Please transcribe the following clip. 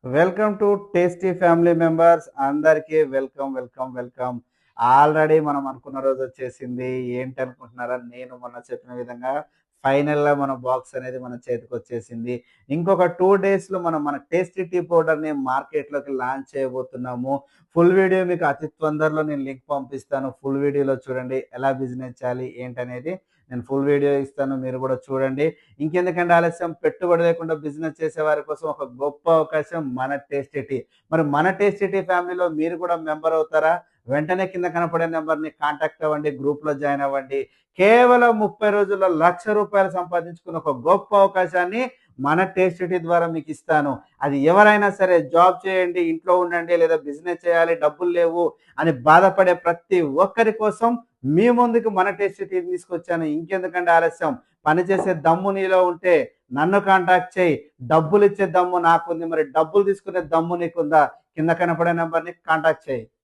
Welcome to tasty family members. అందరికీ welcome welcome welcome. Already మనం అనుకున్న రోజు వచ్చేసింది. ఏంటి అనుకుంటున్నారా? నేను మొన్న చెప్పిన విధంగా ఫైనల్‌గా మన బాక్స్ అనేది మన చేతికి వచ్చేసింది. ఇంకొక 2 డేస్‌లో మనం మన టేస్టీ టీ పౌడర్‌ని మార్కెట్‌లోకి లాంచ్ చేయబోతున్నాము. ఫుల్ వీడియో మీకు అతి తొందరలో నేను లింక్ పంపిస్తాను. ఫుల్ వీడియోలో చూడండి. ఎలా బిజినెస్ చేయాలి ఏంటనేది నేను ఫుల్ వీడియో ఇస్తాను. మీరు కూడా చూడండి. ఇంకెందుకంటే ఆలస్యం, పెట్టుబడి లేకుండా బిజినెస్ చేసే వారి కోసం ఒక గొప్ప అవకాశం మన టేస్టీ టీ. మరి మన టేస్టీ టీ ఫ్యామిలీలో మీరు కూడా మెంబర్ అవుతారా? వెంటనే కింద కనపడే నెంబర్‌ని కాంటాక్ట్ అవ్వండి. గ్రూప్‌లో జాయిన్ అవ్వండి. కేవలం 30 రోజుల్లో ₹1,00,000 సంపాదించుకునే ఒక గొప్ప అవకాశాన్ని మన టేస్టీ టీ ద్వారా మీకు ఇస్తాను. అది ఎవరైనా సరే, జాబ్ చేయండి, ఇంట్లో ఉండండి, లేదా బిజినెస్ చేయాలి, డబ్బులు లేవు అని బాధపడే ప్రతి ఒక్కరి కోసం మీ ముందుకు మన టేస్టీ టీ తీసుకొచ్చాను. ఇంకెందుకంటే ఆలస్యం, పనిచేసే దమ్ము నీలో ఉంటే నన్ను కాంటాక్ట్ చేయి. డబ్బులు ఇచ్చే దమ్ము నాకుంది. మరి డబ్బులు తీసుకునే దమ్ము నీకుందా? కింద కనపడే నంబర్‌ని కాంటాక్ట్ చేయి.